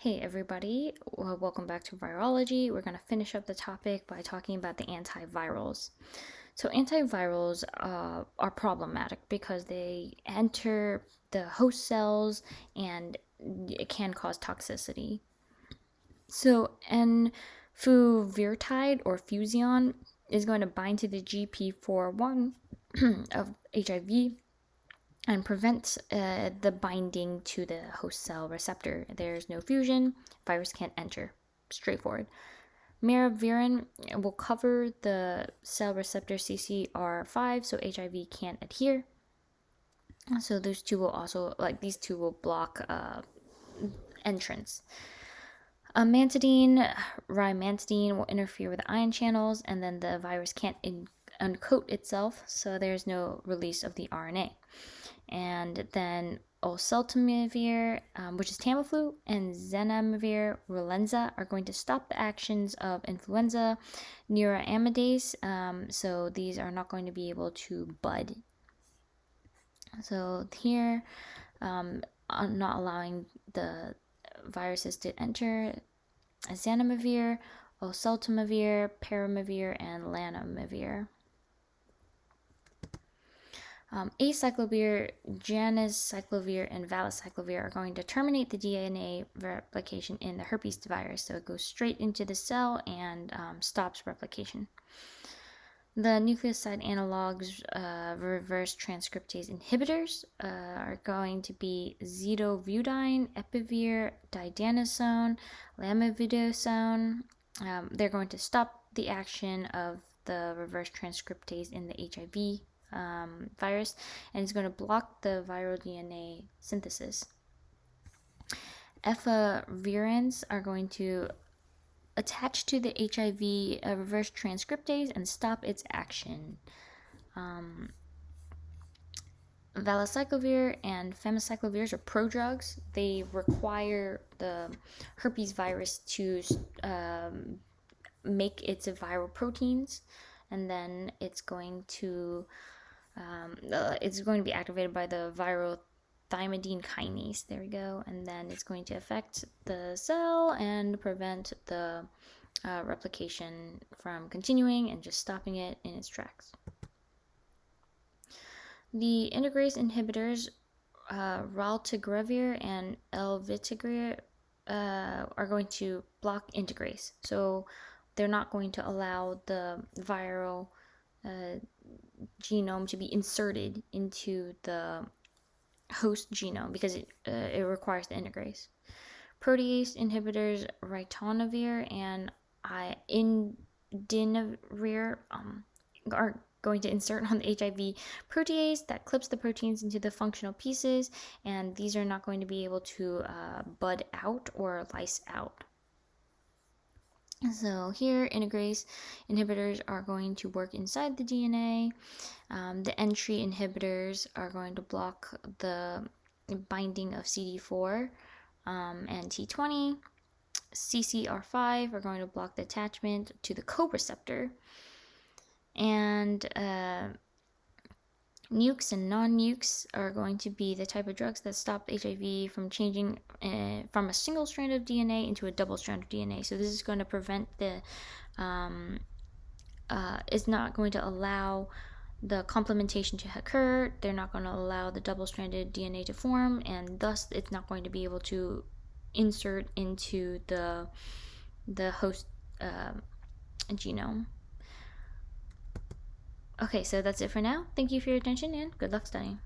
Hey everybody, welcome back to Virology. We're going to finish up the topic by talking about the antivirals. So antivirals are problematic because they enter the host cells and it can cause toxicity. So enfuvirtide or Fusion is going to bind to the GP41 of HIV and prevents the binding to the host cell receptor. There's no fusion, virus can't enter. Straightforward. Miravirin will cover the cell receptor CCR5, so HIV can't adhere. So those two will also, these two will block entrance. Amantadine, rimantadine will interfere with the ion channels, and then the virus can't uncoat itself, so there's no release of the RNA. And then oseltamivir, which is Tamiflu, and zanamivir, Relenza, are going to stop the actions of influenza neuraminidase, so these are not going to be able to bud. So here, not allowing the viruses to enter, zanamivir, oseltamivir, peramivir, and lanamivir. Acyclovir, janacyclovir, and valacyclovir are going to terminate the DNA replication in the herpes virus, so it goes straight into the cell and stops replication. The nucleoside analogues, reverse transcriptase inhibitors, are going to be zidovudine, epivir, didanosone, lamivudosone. They're going to stop the action of the reverse transcriptase in the HIV virus, and it's going to block the viral DNA synthesis. Efavirenz are going to attach to the HIV reverse transcriptase and stop its action. Valacyclovir and famiciclovir are prodrugs. They require the herpes virus to make its viral proteins, and then it's going to be activated by the viral thymidine kinase. There we go. And then it's going to affect the cell and prevent the replication from continuing and just stopping it in its tracks. The integrase inhibitors, raltegravir and elvitegravir, are going to block integrase. So they're not going to allow the viral genome to be inserted into the host genome because it requires the integrase. Protease inhibitors, ritonavir and indinavir, are going to insert on the HIV protease that clips the proteins into the functional pieces, and these are not going to be able to bud out or lyse out. So here, integrase inhibitors are going to work inside the DNA. The entry inhibitors are going to block the binding of CD4 and T20. CCR5 are going to block the attachment to the co-receptor. And nukes and non-nukes are going to be the type of drugs that stop HIV from changing from a single strand of DNA into a double strand of DNA. So this is going to prevent the, it's not going to allow the complementation to occur. They're not going to allow the double-stranded DNA to form, and thus it's not going to be able to insert into the host genome. Okay, so that's it for now. Thank you for your attention and good luck studying.